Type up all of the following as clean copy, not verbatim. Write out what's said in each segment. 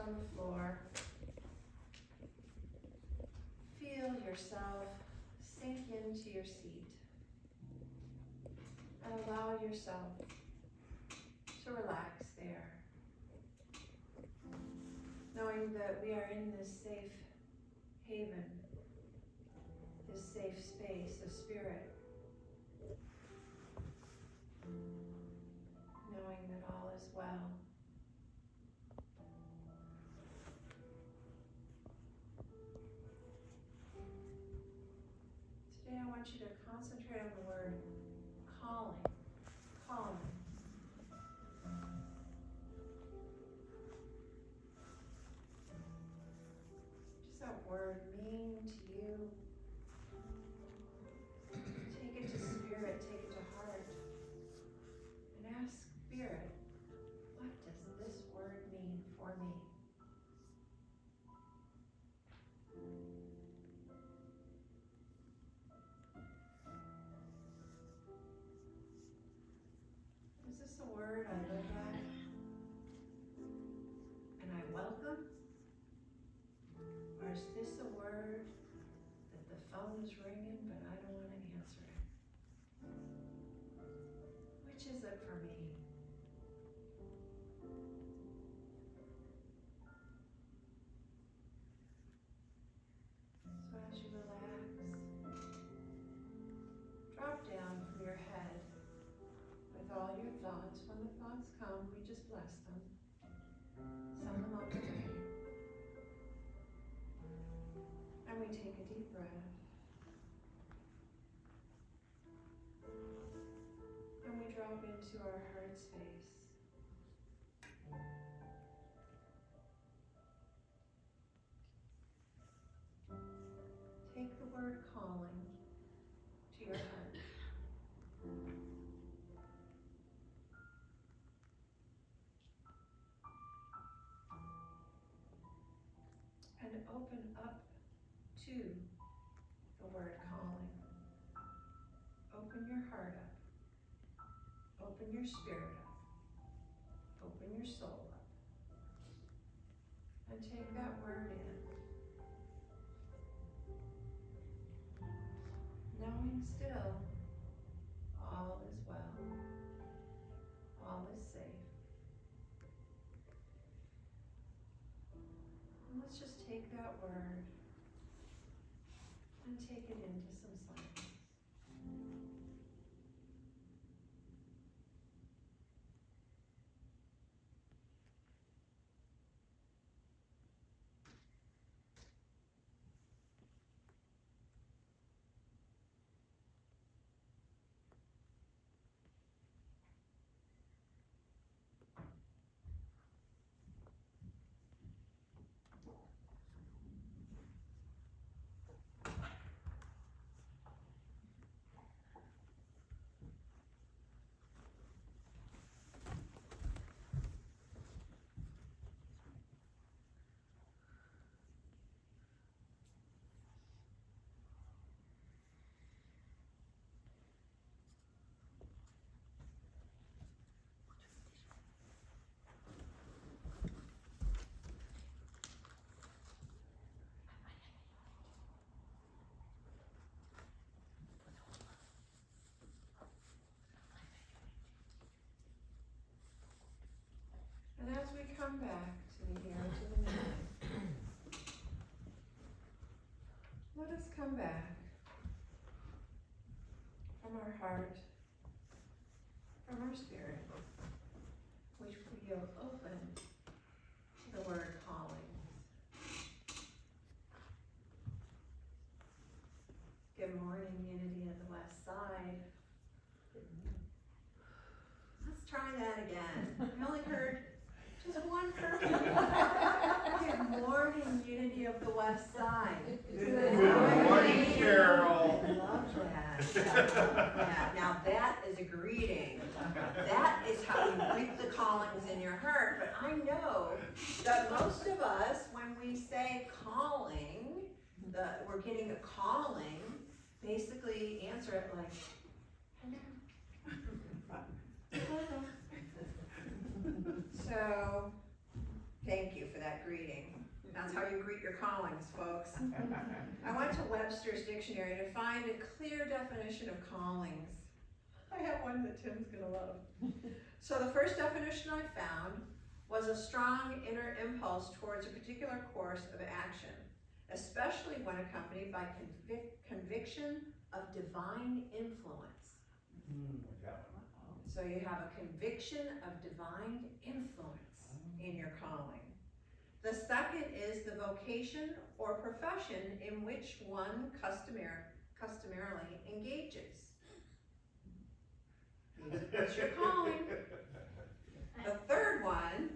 on the floor. Feel yourself sink into your seat and allow yourself to relax there, knowing that we are in this safe haven, this safe space of spirit, knowing that all is well. Today I want you to concentrate on the word calling, calling. What does that word mean to you? Take it to spirit, take it to heart, and ask spirit, what does this word mean for me? Is this a word I look at and I welcome? Or is this a word that the phone is ringing but I don't want to answer it? Which is it for me? So as you relax, drop down from your head with all your thoughts. When the thoughts come, we just bless them. Send them on their way. And we take a deep breath. And we drop into our heart space. Take the word calling to your heart. And open up to the word calling. Open your heart up. Open your spirit up. Open your soul up. And take that word in. Knowing still, all is well. All is safe. And let's just take that word and take it into some silence. And as we come back to the here and to the now, let us come back from our heart, from our spirit, which we have opened to the word calling. Good morning, Unity of the West Side. Let's try that again. I only heard just one person. Good morning, Unity of the West Side. Good morning, Carol. I love that. Yeah. Now that is a greeting. That is how you greet the callings in your heart. But I know that most of us, when we say calling, we're getting a calling, basically answer it like, hello. Hello. So, Thank you for that greeting. That's how you greet your callings, folks. I went to Webster's dictionary to find a clear definition of callings. I have one that Tim's gonna love. So the first definition I found was a strong inner impulse towards a particular course of action, especially when accompanied by conviction of divine influence. So you have a conviction of divine influence in your calling. The second is the vocation or profession in which one customarily engages. It's your calling. The third one,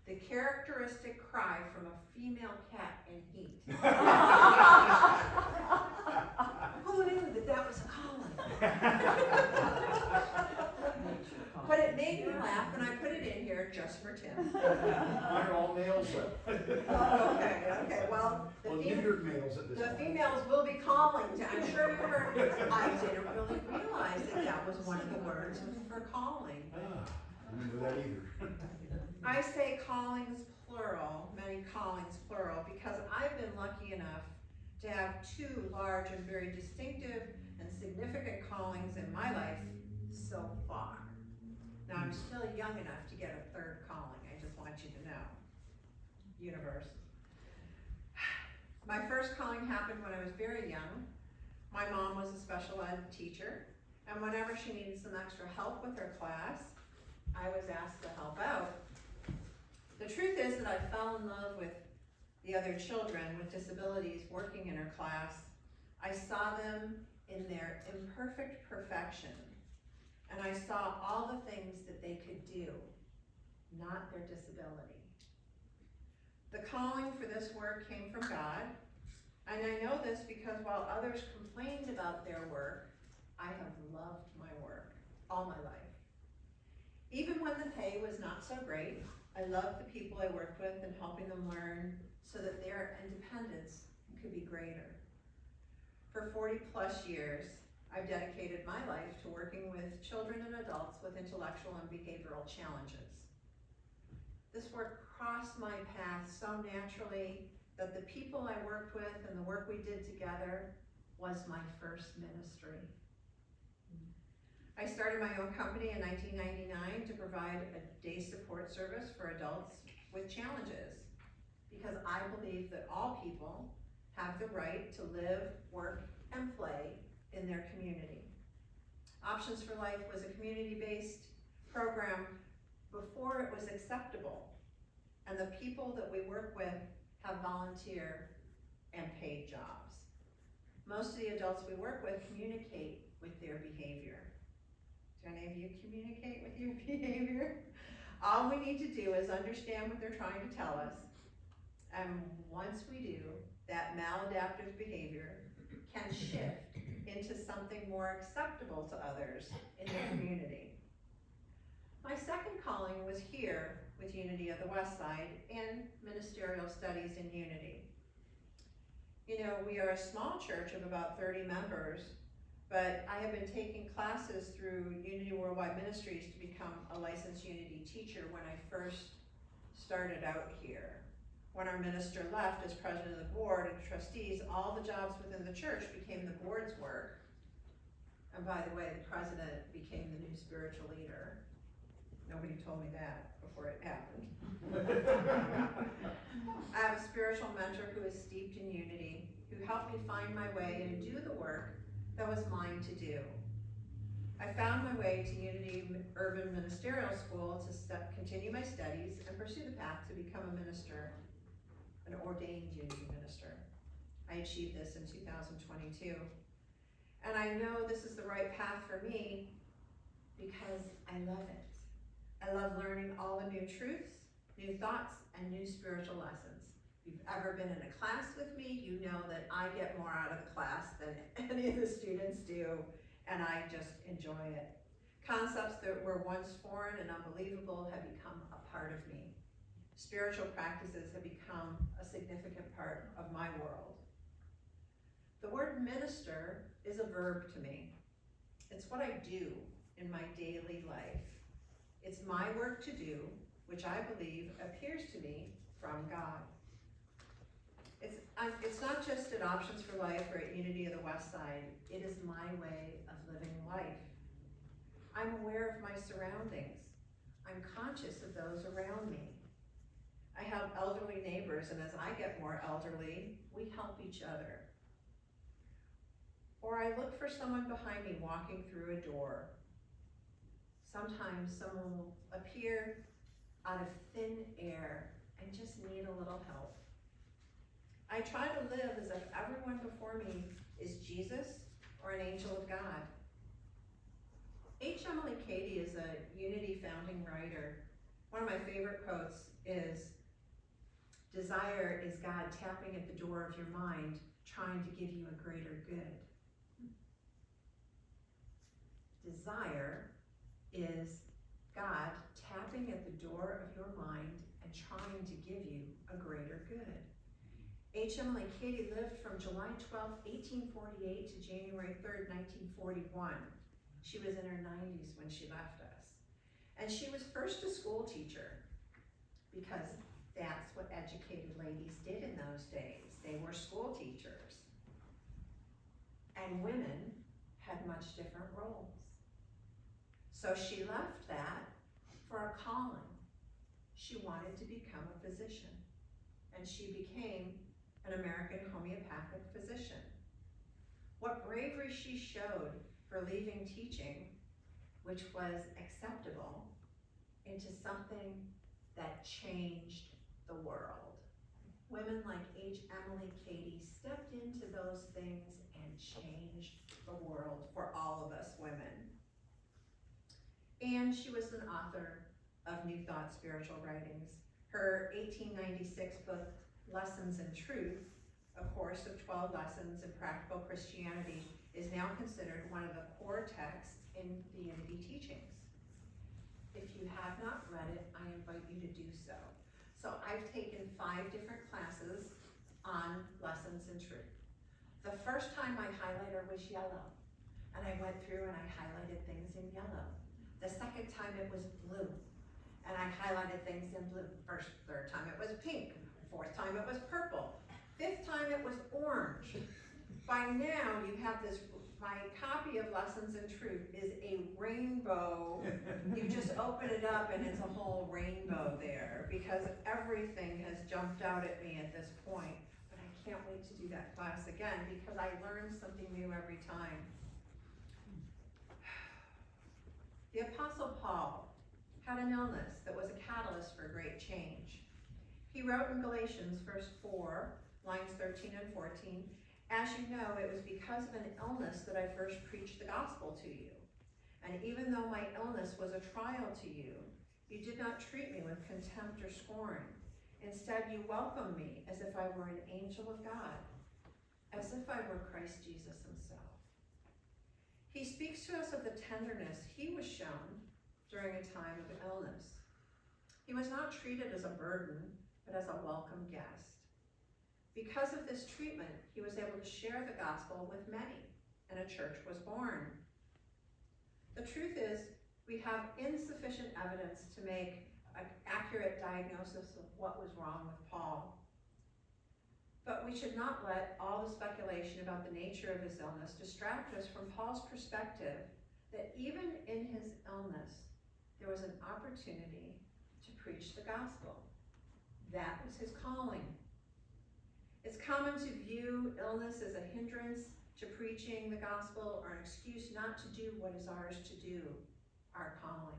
the characteristic cry from a female cat in heat. Who knew that was a calling? But it made me laugh, and I put it in here just for Tim. Mine are all males though. Okay, well, Neutered males at this the point. females will be calling, I'm sure you heard, I didn't really realize that was one of the words for calling. I didn't know that either. I say callings plural, many callings plural, because I've been lucky enough to have two large and very distinctive and significant callings in my life so far. Now, I'm still young enough to get a third calling, I just want you to know. Universe. My first calling happened when I was very young. My mom was a special ed teacher, and whenever she needed some extra help with her class, I was asked to help out. The truth is that I fell in love with the other children with disabilities working in her class. I saw them in their imperfect perfection, and I saw all the things that they could do, not their disability. The calling for this work came from God, and I know this because while others complained about their work, I have loved my work all my life. Even when the pay was not so great, I loved the people I worked with and helping them learn so that their independence could be greater. For 40 plus years, I've dedicated my life to working with children and adults with intellectual and behavioral challenges. This work crossed my path so naturally that the people I worked with and the work we did together was my first ministry. I started my own company in 1999 to provide a day support service for adults with challenges, because I believe that all people have the right to live, work, and play in their community. Options for Life was a community-based program before it was acceptable, and the people that we work with have volunteer and paid jobs. Most of the adults we work with communicate with their behavior. Do any of you communicate with your behavior? All we need to do is understand what they're trying to tell us, and once we do, that maladaptive behavior can shift into something more acceptable to others in the community. My second calling was here with Unity of the West Side in ministerial studies in Unity. You know, we are a small church of about 30 members, but I have been taking classes through Unity Worldwide Ministries to become a licensed Unity teacher when I first started out here. When our minister left as president of the board and trustees, all the jobs within the church became the board's work. And by the way, the president became the new spiritual leader. Nobody told me that before it happened. I have a spiritual mentor who is steeped in unity, who helped me find my way and do the work that was mine to do. I found my way to Unity Urban Ministerial School to continue my studies and pursue the path to become a minister, an ordained Unity minister. I achieved this in 2022. And I know this is the right path for me because I love it. I love learning all the new truths, new thoughts, and new spiritual lessons. If you've ever been in a class with me, you know that I get more out of the class than any of the students do, and I just enjoy it. Concepts that were once foreign and unbelievable have become a part of me. Spiritual practices have become a significant part of my world. The word minister is a verb to me. It's what I do in my daily life. It's my work to do, which I believe appears to me from God. It's not just at Options for Life or at Unity of the West Side. It is my way of living life. I'm aware of my surroundings. I'm conscious of those around me. I have elderly neighbors, and as I get more elderly, we help each other. Or I look for someone behind me walking through a door. Sometimes someone will appear out of thin air and just need a little help. I try to live as if everyone before me is Jesus or an angel of God. H. Emily Cady is a Unity founding writer. One of my favorite quotes is, "Desire is God tapping at the door of your mind, trying to give you a greater good." Desire is God tapping at the door of your mind and trying to give you a greater good. H. Emily Cady lived from July 12, 1848 to January 3rd, 1941. She was in her 90s when she left us. And she was first a school teacher, because that's what educated ladies did in those days. They were school teachers. And women had much different roles. So she left that for a calling. She wanted to become a physician, and she became an American homeopathic physician. What bravery she showed for leaving teaching, which was acceptable, into something that changed the world. Women like H. Emily Cady stepped into those things and changed the world for all of us women. And she was an author of New Thought Spiritual Writings. Her 1896 book, Lessons in Truth, a course of 12 lessons in practical Christianity, is now considered one of the core texts in the Unity teachings. If you have not read it, I invite you to do so. So I've taken 5 different classes on Lessons in Truth. The first time my highlighter was yellow, and I went through and I highlighted things in yellow. The second time it was blue, and I highlighted things in blue. Third time it was pink. Fourth time it was purple. 5th time it was orange. By now you have this, my copy of Lessons in Truth is a rainbow. You just open it up and it's a whole rainbow there, because everything has jumped out at me at this point. But I can't wait to do that class again, because I learn something new every time. The Apostle Paul had an illness that was a catalyst for great change. He wrote in Galatians verse 4, lines 13 and 14, "As you know, it was because of an illness that I first preached the gospel to you. And even though my illness was a trial to you, you did not treat me with contempt or scorn. Instead, you welcomed me as if I were an angel of God, as if I were Christ Jesus himself." He speaks to us of the tenderness he was shown during a time of illness. He was not treated as a burden, but as a welcome guest. Because of this treatment, he was able to share the gospel with many, and a church was born. The truth is, we have insufficient evidence to make an accurate diagnosis of what was wrong with Paul. But we should not let all the speculation about the nature of his illness distract us from Paul's perspective that even in his illness, there was an opportunity to preach the gospel. That was his calling. It's common to view illness as a hindrance to preaching the gospel, or an excuse not to do what is ours to do, our calling.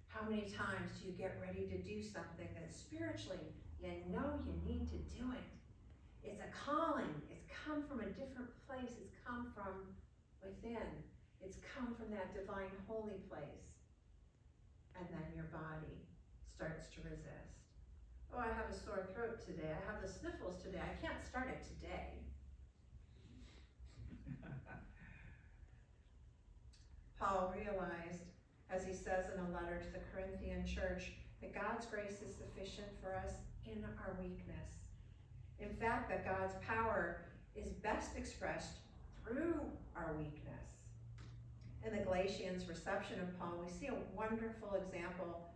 How many times do you get ready to do something that spiritually you know you need to do it? It's a calling. It's come from a different place. It's come from within. It's come from that divine holy place. And then your body starts to resist. Oh, I have a sore throat today. I have the sniffles today. I can't start it today. Paul realized, as he says in a letter to the Corinthian church, that God's grace is sufficient for us in our weakness. In fact, that God's power is best expressed through our weakness. In the Galatians' reception of Paul, we see a wonderful example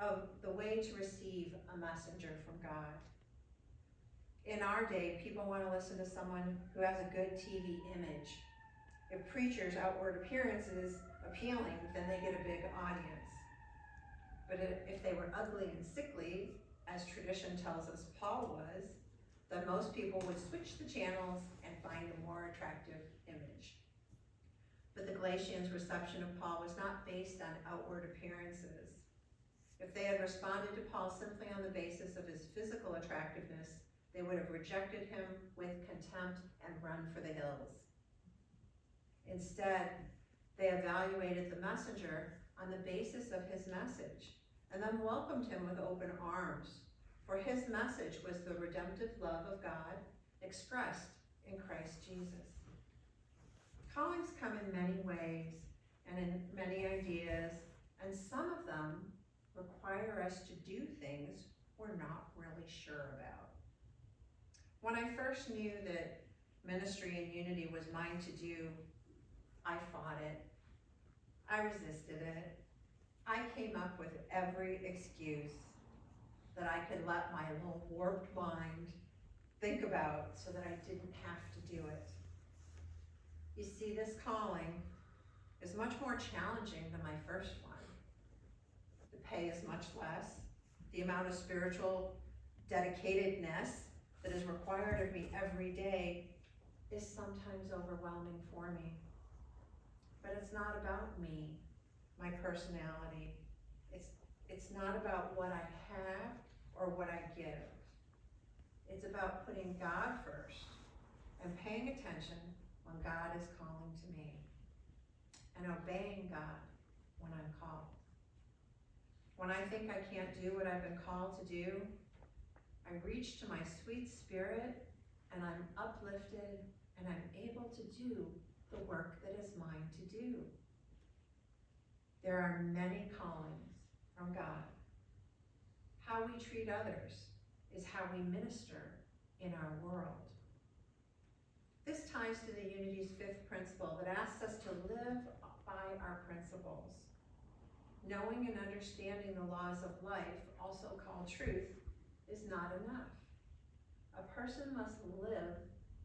of the way to receive a messenger from God. In our day, people want to listen to someone who has a good TV image. If preachers' outward appearance is appealing, then they get a big audience. But if they were ugly and sickly, as tradition tells us Paul was, then most people would switch the channels and find a more attractive image. But the Galatians' reception of Paul was not based on outward appearances. If they had responded to Paul simply on the basis of his physical attractiveness, they would have rejected him with contempt and run for the hills. Instead, they evaluated the messenger on the basis of his message and then welcomed him with open arms, for his message was the redemptive love of God expressed in Christ Jesus. Callings come in many ways and in many ideas, and some of them require us to do things we're not really sure about. When I first knew that ministry and unity was mine to do, I fought it. I resisted it. I came up with every excuse that I could let my little warped mind think about so that I didn't have to do it. You see, this calling is much more challenging than my first one. The pay is much less. The amount of spiritual dedicatedness that is required of me every day is sometimes overwhelming for me. But it's not about me, my personality. It's not about what I have or what I give. It's about putting God first and paying attention when God is calling to me and obeying God when I'm called. When I think I can't do what I've been called to do, I reach to my sweet spirit and I'm uplifted and I'm able to do the work that is mine to do. There are many callings from God. How we treat others is how we minister in our world. This ties to the Unity's fifth principle that asks us to live by our principles. Knowing and understanding the laws of life, also called truth, is not enough. A person must live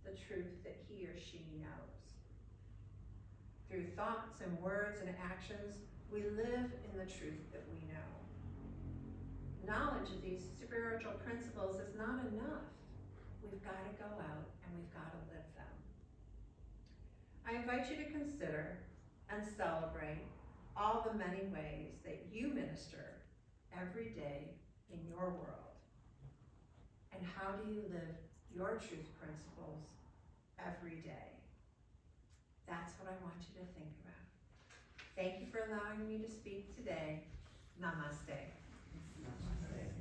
the truth that he or she knows. Through thoughts and words and actions, we live in the truth that we know. Knowledge of these spiritual principles is not enough. We've got to go out and we've got to live them. I invite you to consider and celebrate all the many ways that you minister every day in your world. And how do you live your truth principles every day? That's what I want you to think about. Thank you for allowing me to speak today. Namaste. Namaste.